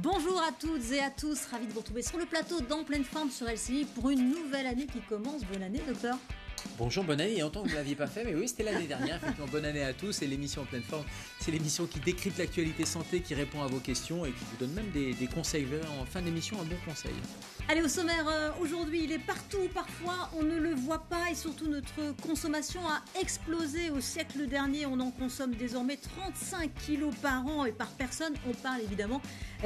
Bonjour à toutes et à tous, ravi de vous retrouver sur le plateau d'En Pleine Forme sur LCI pour une nouvelle année qui commence. Bonne année, docteur. Bonjour, bonne année, et en tant que vous ne l'aviez pas fait, mais oui, c'était l'année dernière, effectivement, bonne année à tous, et l'émission En Pleine Forme, c'est l'émission qui décrypte l'actualité santé, qui répond à vos questions et qui vous donne même des conseils. Vous verrez en fin d'émission un bon conseil. Allez, au sommaire, aujourd'hui, il est partout, parfois on ne le voit pas et surtout notre consommation a explosé au siècle dernier. On en consomme désormais 35 kilos par an et par personne. On parle évidemment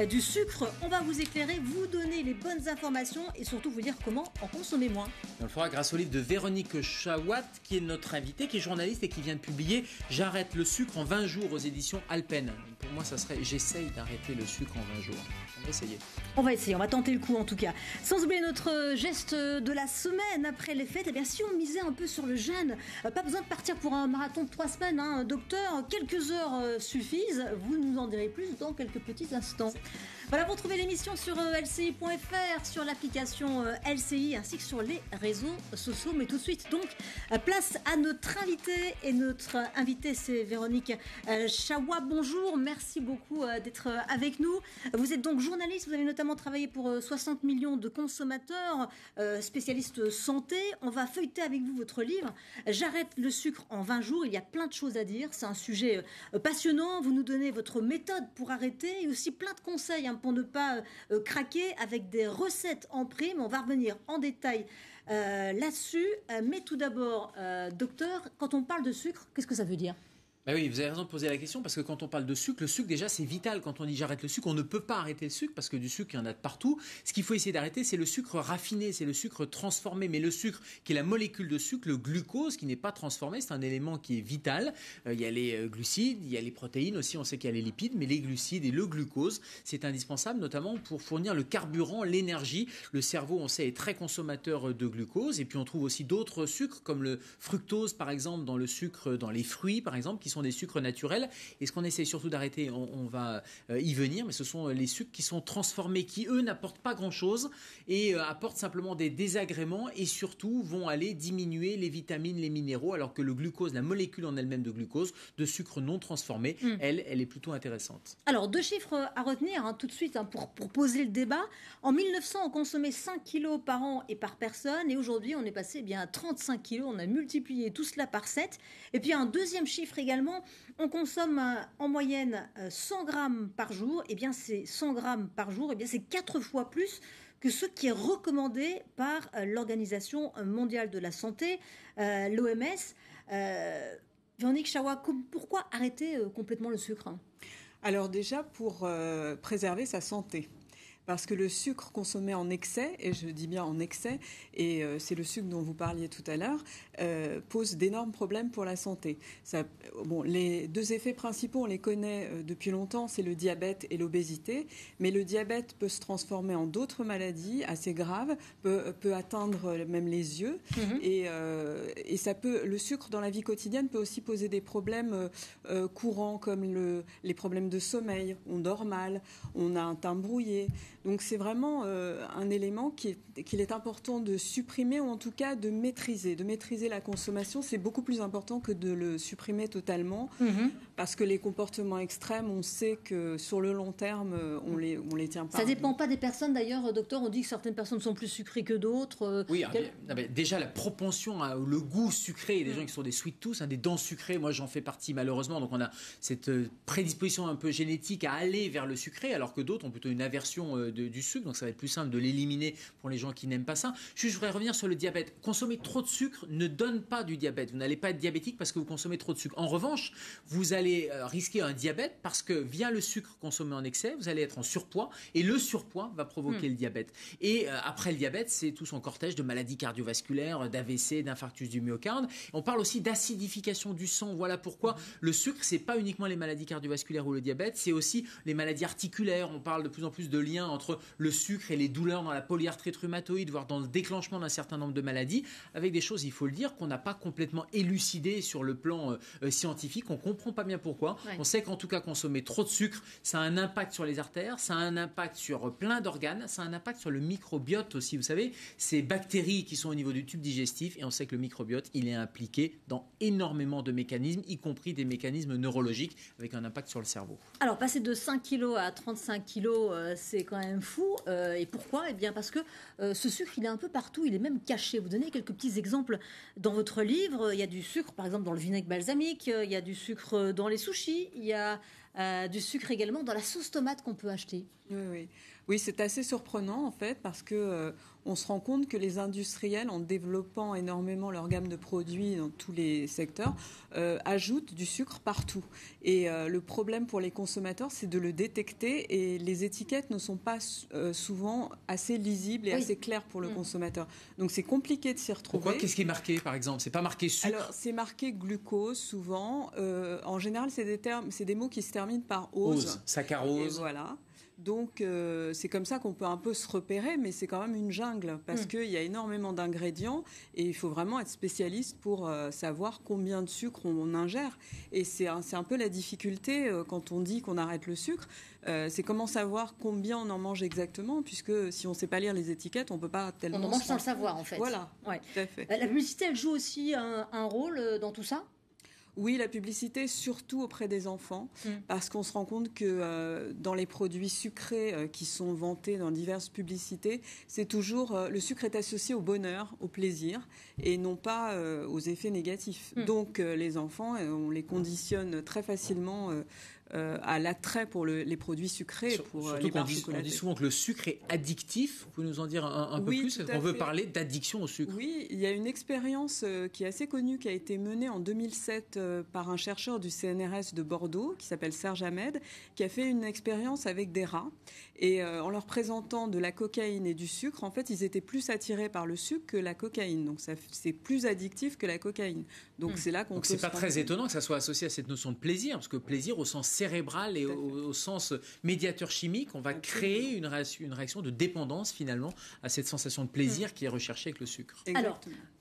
du sucre. On va vous éclairer, vous donner les bonnes informations et surtout vous dire comment en consommer moins. On le fera grâce au livre de Véronique Chawat, qui est notre invitée, qui est journaliste et qui vient de publier « J'arrête le sucre en 20 jours » aux éditions Alpen. Pour moi, ça serait « J'essaye d'arrêter le sucre en 20 jours ». On va essayer. On va essayer, on va tenter le coup en tout cas. Sans oublier notre geste de la semaine après les fêtes, eh bien si on misait un peu sur le jeûne, pas besoin de partir pour un marathon de 3 semaines, hein, docteur, quelques heures suffisent, vous nous en direz plus dans quelques petits instants. Voilà, vous retrouvez l'émission sur lci.fr, sur l'application LCI ainsi que sur les réseaux sociaux. Mais tout de suite, donc, place à notre invité. Et notre invité, c'est Véronique Chawat. Bonjour, merci beaucoup d'être avec nous. Vous êtes donc journaliste, vous avez notamment travaillé pour 60 millions de consommateurs, spécialiste santé. On va feuilleter avec vous votre livre « J'arrête le sucre en 20 jours ». Il y a plein de choses à dire, c'est un sujet passionnant. Vous nous donnez votre méthode pour arrêter et aussi plein de conseils pour ne pas craquer avec des recettes en prime. On va revenir en détail là-dessus. Mais tout d'abord, docteur, quand on parle de sucre, qu'est-ce que ça veut dire ? Ben oui, vous avez raison de poser la question parce que quand on parle de sucre, le sucre déjà c'est vital. Quand on dit j'arrête le sucre, on ne peut pas arrêter le sucre parce que du sucre il y en a de partout. Ce qu'il faut essayer d'arrêter, c'est le sucre raffiné, c'est le sucre transformé. Mais le sucre qui est la molécule de sucre, le glucose qui n'est pas transformé, c'est un élément qui est vital. Il y a les glucides, il y a les protéines aussi, on sait qu'il y a les lipides, mais les glucides et le glucose, c'est indispensable notamment pour fournir le carburant, l'énergie. Le cerveau, on sait, est très consommateur de glucose et puis on trouve aussi d'autres sucres comme le fructose par exemple dans le sucre, dans les fruits par exemple, qui sont des sucres naturels. Et ce qu'on essaie surtout d'arrêter, on va y venir, mais ce sont les sucres qui sont transformés, qui eux n'apportent pas grand-chose et apportent simplement des désagréments et surtout vont aller diminuer les vitamines, les minéraux, alors que le glucose, la molécule en elle-même de glucose, de sucre non transformé, elle est plutôt intéressante. Alors, 2 chiffres à retenir tout de suite pour poser le débat. En 1900, on consommait 5 kilos par an et par personne et aujourd'hui, on est passé à 35 kilos. On a multiplié tout cela par 7. Et puis, un deuxième chiffre également, on consomme en moyenne 100 grammes par jour. Et bien, ces 100 grammes par jour, et bien, c'est 4 fois plus que ce qui est recommandé par l'Organisation mondiale de la santé, l'OMS. Véronique Chawat, pourquoi arrêter complètement le sucre ? Alors déjà, pour préserver sa santé. Parce que le sucre consommé en excès, et je dis bien en excès, et c'est le sucre dont vous parliez tout à l'heure, pose d'énormes problèmes pour la santé. Les 2 effets principaux, on les connaît depuis longtemps, c'est le diabète et l'obésité. Mais le diabète peut se transformer en d'autres maladies assez graves, peut atteindre même les yeux. Et ça peut, le sucre dans la vie quotidienne peut aussi poser des problèmes courants comme les problèmes de sommeil. On dort mal, on a un teint brouillé. Donc c'est vraiment un élément qu'il est important de supprimer ou en tout cas de maîtriser. De maîtriser la consommation, c'est beaucoup plus important que de le supprimer totalement parce que les comportements extrêmes, on sait que sur le long terme, on les tient pas. Ça dépend pas des personnes d'ailleurs, docteur, on dit que certaines personnes sont plus sucrées que d'autres. Oui, déjà la propension, le goût sucré, il y a des gens qui sont des sweet tooth, des dents sucrées, moi j'en fais partie malheureusement, donc on a cette prédisposition un peu génétique à aller vers le sucré alors que d'autres ont plutôt une aversion du sucre, donc ça va être plus simple de l'éliminer pour les gens qui n'aiment pas ça. Je voudrais revenir sur le diabète. Consommer trop de sucre ne donne pas du diabète. Vous n'allez pas être diabétique parce que vous consommez trop de sucre. En revanche, vous allez risquer un diabète parce que via le sucre consommé en excès, vous allez être en surpoids et le surpoids va provoquer le diabète. Et après le diabète, c'est tout son cortège de maladies cardiovasculaires, d'AVC, d'infarctus du myocarde. On parle aussi d'acidification du sang. Voilà pourquoi le sucre, c'est pas uniquement les maladies cardiovasculaires ou le diabète, c'est aussi les maladies articulaires. On parle de plus en plus de liens entre le sucre et les douleurs dans la polyarthrite rhumatoïde, voire dans le déclenchement d'un certain nombre de maladies, avec des choses, il faut le dire, qu'on n'a pas complètement élucidées sur le plan scientifique. On ne comprend pas bien pourquoi. Ouais. On sait qu'en tout cas, consommer trop de sucre, ça a un impact sur les artères, ça a un impact sur plein d'organes, ça a un impact sur le microbiote aussi. Vous savez, ces bactéries qui sont au niveau du tube digestif, et on sait que le microbiote, il est impliqué dans énormément de mécanismes, y compris des mécanismes neurologiques, avec un impact sur le cerveau. Alors, passer de 5 kg à 35 kg, c'est quand même fou. Et pourquoi ? Eh bien, parce que ce sucre, il est un peu partout, il est même caché. Vous donnez quelques petits exemples dans votre livre. Il y a du sucre, par exemple, dans le vinaigre balsamique, il y a du sucre dans les sushis, il y a du sucre également dans la sauce tomate qu'on peut acheter. Oui, c'est assez surprenant en fait parce que on se rend compte que les industriels, en développant énormément leur gamme de produits dans tous les secteurs, ajoutent du sucre partout. Et le problème pour les consommateurs, c'est de le détecter et les étiquettes ne sont pas souvent assez lisibles et assez claires pour le consommateur. Donc c'est compliqué de s'y retrouver. Pourquoi ? Qu'est-ce qui est marqué par exemple ? C'est pas marqué sucre ? Alors c'est marqué glucose souvent. En général, c'est des mots qui se terminent par ose. Saccharose. Et voilà. Donc, c'est comme ça qu'on peut un peu se repérer, mais c'est quand même une jungle parce qu'il y a énormément d'ingrédients et il faut vraiment être spécialiste pour savoir combien de sucre on ingère. Et c'est un peu la difficulté quand on dit qu'on arrête le sucre. C'est comment savoir combien on en mange exactement, puisque si on ne sait pas lire les étiquettes, on ne peut pas tellement... On en mange sans le savoir, en fait. Voilà, ouais. Tout à fait. La publicité, elle joue aussi un rôle dans tout ça ? Oui, la publicité, surtout auprès des enfants, parce qu'on se rend compte que dans les produits sucrés qui sont vantés dans diverses publicités, c'est toujours le sucre est associé au bonheur, au plaisir, et non pas aux effets négatifs. Donc les enfants, on les conditionne très facilement à l'attrait pour les produits sucrés. Pour les barres chocolatées. On dit souvent que le sucre est addictif. Vous pouvez nous en dire un peu plus ? On veut parler d'addiction au sucre. Oui, il y a une expérience qui est assez connue, qui a été menée en 2007 par un chercheur du CNRS de Bordeaux, qui s'appelle Serge Ahmed, qui a fait une expérience avec des rats. Et en leur présentant de la cocaïne et du sucre, en fait, ils étaient plus attirés par le sucre que la cocaïne. Donc c'est plus addictif que la cocaïne. Donc c'est là qu'on Donc c'est pas très étonnant que ça soit associé à cette notion de plaisir, parce que plaisir au sens cérébral et au sens médiateur chimique, on va créer une réaction de dépendance finalement à cette sensation de plaisir qui est recherchée avec le sucre. Alors,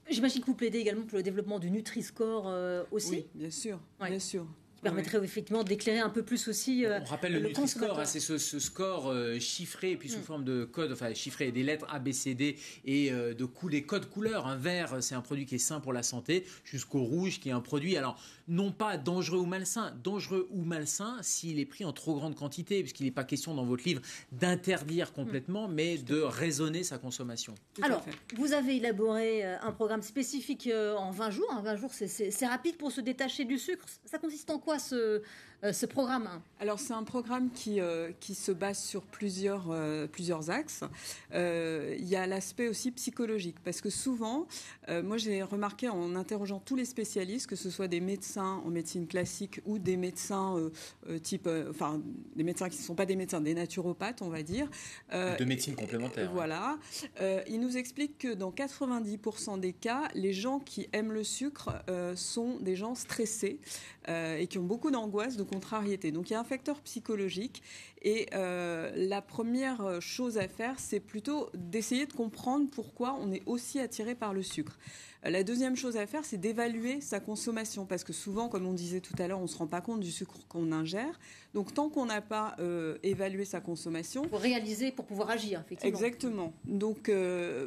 j'imagine que vous plaidez également pour le développement du Nutri-Score aussi. Oui, bien sûr, bien sûr. Qui permettrait effectivement d'éclairer un peu plus aussi on rappelle le Nutri-Score, c'est ce score chiffré, puis sous forme de code, enfin chiffré, des lettres A, B, C, D et des codes couleurs. Un vert, c'est un produit qui est sain pour la santé, jusqu'au rouge, qui est un produit, alors non pas dangereux ou malsain s'il est pris en trop grande quantité, puisqu'il n'est pas question dans votre livre d'interdire complètement, mais de raisonner sa consommation. Alors, vous avez élaboré un programme spécifique en 20 jours. 20 jours, c'est rapide pour se détacher du sucre. Ça consiste en quoi ce programme ? Alors c'est un programme qui se base sur plusieurs axes. Il y a l'aspect aussi psychologique, parce que souvent, moi j'ai remarqué en interrogeant tous les spécialistes, que ce soit des médecins en médecine classique ou des médecins des médecins qui ne sont pas des médecins, des naturopathes on va dire. De médecine complémentaire. Voilà. Ils nous expliquent que dans 90% des cas, les gens qui aiment le sucre sont des gens stressés et qui ont beaucoup d'angoisse, de contrariété. Donc il y a un facteur psychologique et la première chose à faire, c'est plutôt d'essayer de comprendre pourquoi on est aussi attiré par le sucre. La deuxième chose à faire, c'est d'évaluer sa consommation, parce que souvent, comme on disait tout à l'heure, on ne se rend pas compte du sucre qu'on ingère. Donc tant qu'on n'a pas évalué sa consommation... Pour réaliser, pour pouvoir agir, effectivement. Exactement. Donc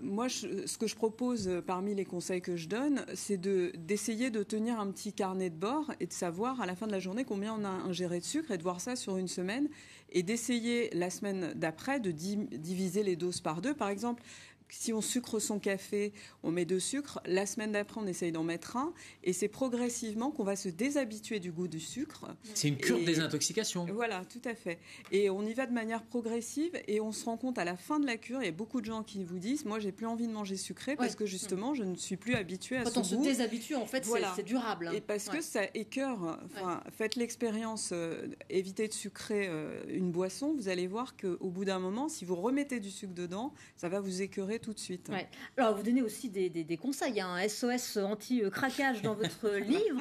moi, ce que je propose parmi les conseils que je donne, c'est d'essayer de tenir un petit carnet de bord et de savoir à la fin de la journée combien on a ingéré de sucre et de voir ça sur une semaine et d'essayer la semaine d'après de diviser les doses par 2. Par exemple, si on sucre son café, on met 2 sucres. La semaine d'après, on essaye d'en mettre 1. Et c'est progressivement qu'on va se déshabituer du goût du sucre. C'est une cure de désintoxication. Voilà, tout à fait. Et on y va de manière progressive. Et on se rend compte à la fin de la cure, il y a beaucoup de gens qui vous disent « Moi, j'ai plus envie de manger sucré parce que justement, je ne suis plus habituée à ce goût. » Quand on se déshabitue, en fait, c'est durable. Et parce que ça écœure. Faites l'expérience, évitez de sucrer une boisson. Vous allez voir qu'au bout d'un moment, si vous remettez du sucre dedans, ça va vous écœurer tout de suite. Ouais. Alors, vous donnez aussi des conseils, un SOS anti-craquage dans votre livre.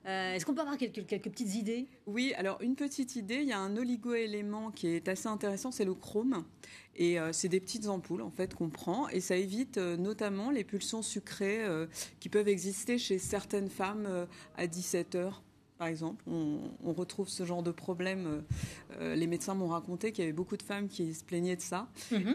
Est-ce qu'on peut avoir quelques petites idées? Oui, alors une petite idée, il y a un oligo-élément qui est assez intéressant, c'est le chrome. Et c'est des petites ampoules en fait qu'on prend et ça évite notamment les pulsions sucrées qui peuvent exister chez certaines femmes à 17 heures. Par exemple, on retrouve ce genre de problème. Les médecins m'ont raconté qu'il y avait beaucoup de femmes qui se plaignaient de ça.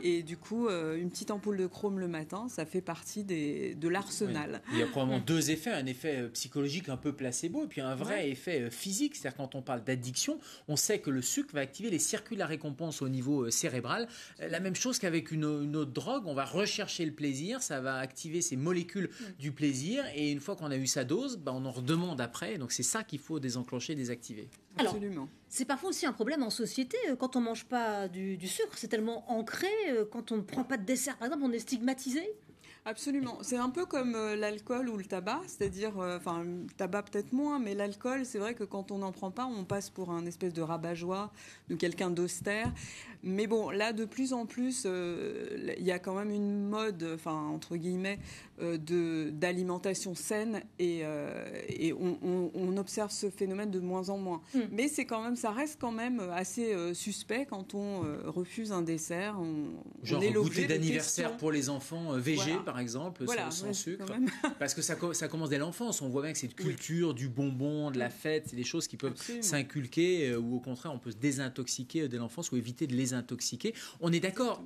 Et du coup, une petite ampoule de chrome le matin, ça fait partie de l'arsenal. Oui. Il y a probablement deux effets. Un effet psychologique un peu placebo et puis un vrai effet physique. C'est-à-dire quand on parle d'addiction, on sait que le sucre va activer les circuits à récompense au niveau cérébral. La même chose qu'avec une autre drogue, on va rechercher le plaisir, ça va activer ces molécules du plaisir et une fois qu'on a eu sa dose, on en redemande après. Donc c'est ça qu'il faut désenclencher, désactiver. Alors, absolument. C'est parfois aussi un problème en société quand on mange pas du sucre, c'est tellement ancré, quand on ne prend pas de dessert par exemple, on est stigmatisé. Absolument. C'est un peu comme l'alcool ou le tabac, c'est-à-dire, le tabac peut-être moins, mais l'alcool, c'est vrai que quand on n'en prend pas, on passe pour un espèce de rabat-joie, de quelqu'un d'austère. Mais bon, là, de plus en plus, il y a quand même une mode, entre guillemets, d'alimentation saine et on observe ce phénomène de moins en moins. Mais ça reste quand même assez suspect quand on refuse un dessert. Genre on est goûter d'anniversaire pour les enfants végés, par exemple, sans sucre. Parce que ça commence dès l'enfance. On voit bien que c'est une culture du bonbon, de la fête, c'est des choses qui peuvent s'inculquer ou au contraire, on peut se désintoxiquer dès l'enfance ou éviter de les intoxiquer. On est d'accord,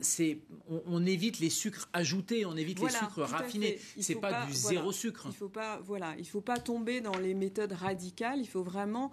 on évite les sucres ajoutés, on évite les sucres raffinés. C'est pas du zéro sucre. Il faut pas tomber dans les méthodes radicales. Il faut vraiment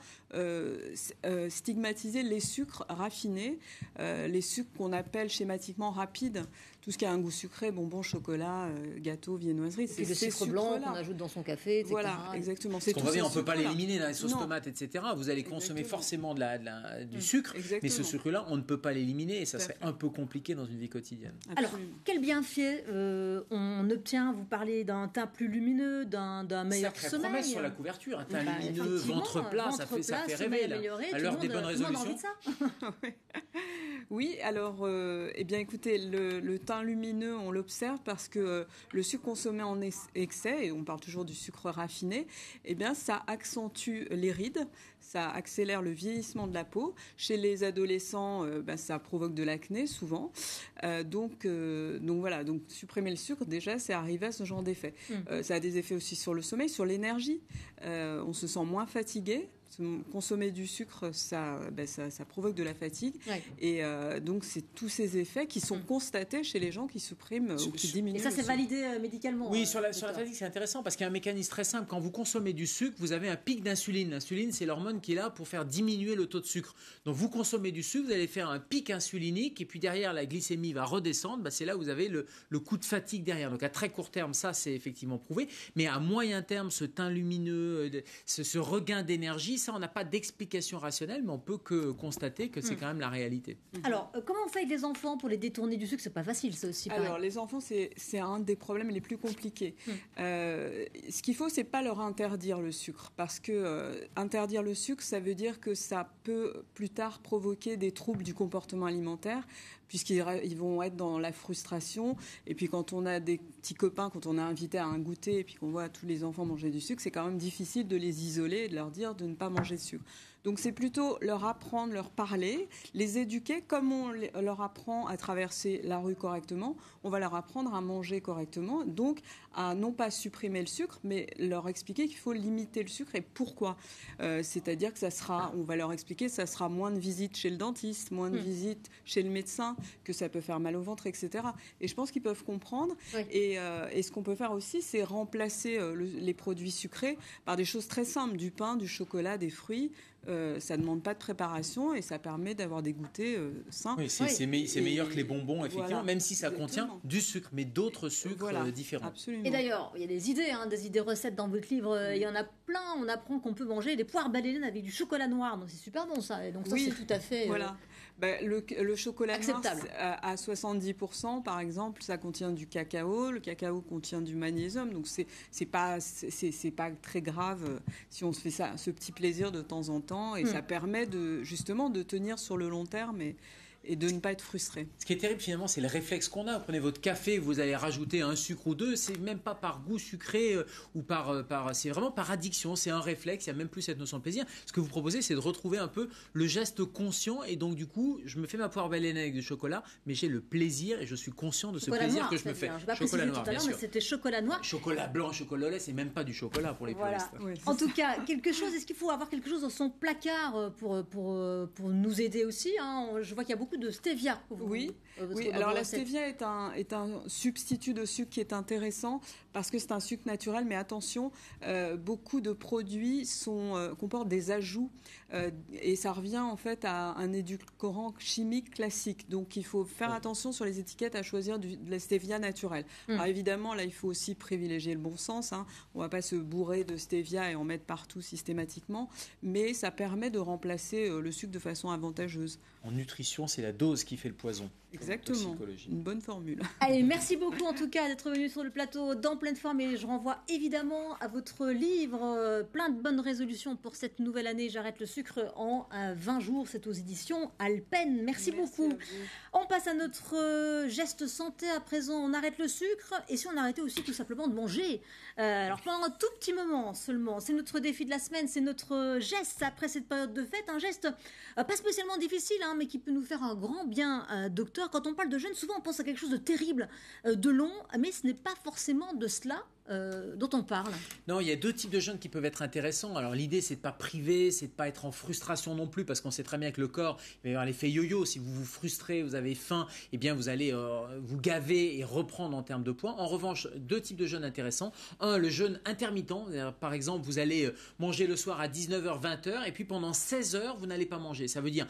stigmatiser les sucres raffinés, les sucres qu'on appelle schématiquement rapides. Tout ce qui a un goût sucré, bonbons, chocolat, gâteaux, viennoiserie. C'est le sucre blanc qu'on ajoute dans son café, etc. Voilà, exactement. On ne peut pas l'éliminer dans les sauces tomates, etc. Vous allez consommer forcément du sucre, mais ce sucre-là, on ne peut pas l'éliminer et ça serait un peu compliqué dans une vie quotidienne. Alors, quel bienfait on obtient? Vous parlez d'un teint plus lumineux, d'un meilleur sommeil. Ça promesse sur la couverture, un teint lumineux, ventre plat, ça fait rêver. Là. À l'heure des bonnes résolutions. Oui, alors, écoutez, le teint lumineux, on l'observe parce que le sucre consommé en excès, et on parle toujours du sucre raffiné, ça accentue les rides, ça accélère le vieillissement de la peau. Chez les adolescents, ça provoque de l'acné souvent. Donc supprimer le sucre, déjà, c'est arriver à ce genre d'effet. Ça a des effets aussi sur le sommeil, sur l'énergie. On se sent moins fatigué. Consommer du sucre, ça provoque de la fatigue. Et donc, c'est tous ces effets qui sont constatés chez les gens qui suppriment ou qui diminuent. Et ça, c'est validé médicalement. Oui, sur la fatigue, c'est intéressant parce qu'il y a un mécanisme très simple. Quand vous consommez du sucre, vous avez un pic d'insuline. L'insuline, c'est l'hormone qui est là pour faire diminuer le taux de sucre. Donc, vous consommez du sucre, vous allez faire un pic insulinique et puis derrière, la glycémie va redescendre. C'est là où vous avez le coup de fatigue derrière. Donc, à très court terme, ça, c'est effectivement prouvé. Mais à moyen terme, ce teint lumineux, ce regain d'énergie, ça, on n'a pas d'explication rationnelle, mais on peut que constater que c'est quand même la réalité. Alors, comment on fait avec les enfants pour les détourner du sucre? C'est pas facile, ça aussi. Alors, les enfants, c'est un des problèmes les plus compliqués. Ce qu'il faut, c'est pas leur interdire le sucre, parce que interdire le sucre, ça veut dire que ça peut plus tard provoquer des troubles du comportement alimentaire, puisqu'ils vont être dans la frustration. Et puis quand on a des petits copains, quand on est invité à un goûter et puis qu'on voit tous les enfants manger du sucre, c'est quand même difficile de les isoler et de leur dire de ne pas manger de sucre. Donc c'est plutôt leur apprendre, leur parler, les éduquer comme on leur apprend à traverser la rue correctement. On va leur apprendre à manger correctement, donc à non pas supprimer le sucre, mais leur expliquer qu'il faut limiter le sucre et pourquoi. C'est-à-dire que on va leur expliquer que ça sera moins de visites chez le dentiste, moins de visites chez le médecin, que ça peut faire mal au ventre, etc. Et je pense qu'ils peuvent comprendre. Oui. Et ce qu'on peut faire aussi, c'est remplacer les produits sucrés par des choses très simples, du pain, du chocolat, des fruits. Ça ne demande pas de préparation et ça permet d'avoir des goûters sains. Oui, c'est meilleur que les bonbons, effectivement, même si ça contient du sucre, mais d'autres sucres différents. Absolument. Et d'ailleurs, il y a des idées recettes dans votre livre. Il y en a plein. On apprend qu'on peut manger des poires baleines avec du chocolat noir. Donc c'est super bon ça. Et donc ça, c'est tout à fait le chocolat acceptable. Noir, à 70%, par exemple, ça contient du cacao. Le cacao contient du magnésium. Donc c'est pas très grave si on se fait ce petit plaisir de temps en temps. Et ça permet justement de tenir sur le long terme et de ne pas être frustré. Ce qui est terrible finalement, c'est le réflexe qu'on a. Vous prenez votre café, vous allez rajouter un sucre ou deux, c'est même pas par goût sucré ou c'est vraiment par addiction, c'est un réflexe, il n'y a même plus cette notion de plaisir. Ce que vous proposez, c'est de retrouver un peu le geste conscient et donc du coup, je me fais ma poire baleine avec du chocolat, mais j'ai le plaisir et je suis conscient de chocolat ce plaisir noir, que je me fais. Je vais pas préciser tout à l'heure, mais c'était chocolat noir. Chocolat blanc, chocolat au lait, c'est même pas du chocolat pour les puristes. Oui, en tout cas, est-ce qu'il faut avoir quelque chose dans son placard pour nous aider aussi, hein. Je vois qu'il y a beaucoup de stevia. Oui, alors la stevia est un substitut de sucre qui est intéressant parce que c'est un sucre naturel, mais attention, beaucoup de produits comportent des ajouts et ça revient en fait à un édulcorant chimique classique. Donc il faut faire attention sur les étiquettes à choisir de la stevia naturelle. Alors évidemment, là, il faut aussi privilégier le bon sens, hein. On ne va pas se bourrer de stevia et en mettre partout systématiquement, mais ça permet de remplacer le sucre de façon avantageuse. En nutrition, c'est la dose qui fait le poison. Exactement, une bonne formule. Allez, merci beaucoup en tout cas d'être venu sur le plateau dans Pleine Forme et je renvoie évidemment à votre livre plein de bonnes résolutions pour cette nouvelle année. J'arrête le sucre en 20 jours, c'est aux éditions Alpen. Merci beaucoup. On passe à notre geste santé à présent. On arrête le sucre et si on arrêtait aussi tout simplement de manger. Alors pendant un tout petit moment seulement, c'est notre défi de la semaine, c'est notre geste après cette période de fête, un geste pas spécialement difficile, hein, mais qui peut nous faire un grand bien, docteur. Quand on parle de jeûne, souvent on pense à quelque chose de terrible, de long, mais ce n'est pas forcément de cela dont on parle. Non, il y a deux types de jeûnes qui peuvent être intéressants. Alors l'idée, c'est de pas priver, c'est de pas être en frustration non plus, parce qu'on sait très bien que le corps, il va y avoir l'effet yo-yo. Si vous vous frustrez, vous avez faim, eh bien vous allez vous gaver et reprendre en termes de poids. En revanche, deux types de jeûnes intéressants. Un, le jeûne intermittent. Par exemple, vous allez manger le soir à 19h, 20h, et puis pendant 16h, vous n'allez pas manger. Ça veut dire,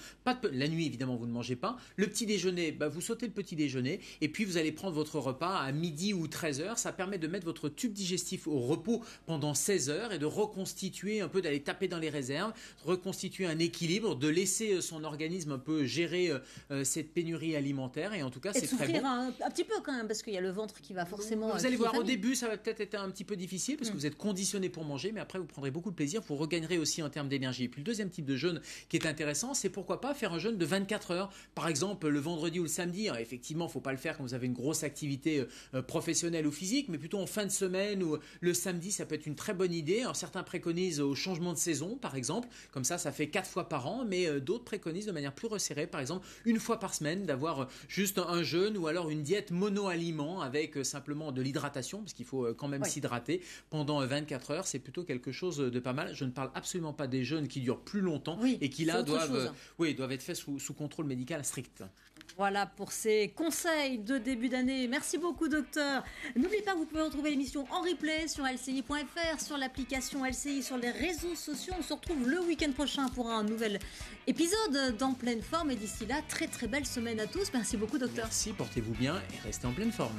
la nuit, évidemment, vous ne mangez pas. Le petit déjeuner, vous sautez le petit déjeuner, et puis vous allez prendre votre repas à midi ou 13h. Ça permet de mettre votre tube digestif au repos pendant 16 heures et de reconstituer un peu, d'aller taper dans les réserves, reconstituer un équilibre, de laisser son organisme un peu gérer cette pénurie alimentaire et en tout cas c'est très bon. Un petit peu quand même parce qu'il y a le ventre qui va forcément... Vous allez voir au début ça va peut-être être un petit peu difficile parce que vous êtes conditionné pour manger mais après vous prendrez beaucoup de plaisir, vous regagnerez aussi en termes d'énergie. Et puis le deuxième type de jeûne qui est intéressant c'est pourquoi pas faire un jeûne de 24 heures par exemple le vendredi ou le samedi. Alors, effectivement il ne faut pas le faire quand vous avez une grosse activité professionnelle ou physique mais plutôt en fin de semaine ou le samedi, ça peut être une très bonne idée. Alors, certains préconisent au changement de saison, par exemple. Comme ça fait 4 fois par an. Mais d'autres préconisent de manière plus resserrée, par exemple, une fois par semaine, d'avoir juste un jeûne ou alors une diète mono-aliment avec simplement de l'hydratation, parce qu'il faut quand même s'hydrater pendant 24 heures. C'est plutôt quelque chose de pas mal. Je ne parle absolument pas des jeûnes qui durent plus longtemps et qui là doivent être faits sous contrôle médical strict. Voilà pour ces conseils de début d'année. Merci beaucoup, docteur. N'oubliez pas, vous pouvez retrouver l'émission en replay sur lci.fr, sur l'application LCI, sur les réseaux sociaux. On se retrouve le week-end prochain pour un nouvel épisode dans Pleine Forme. Et d'ici là, très très belle semaine à tous. Merci beaucoup, docteur. Merci, portez-vous bien et restez en pleine forme.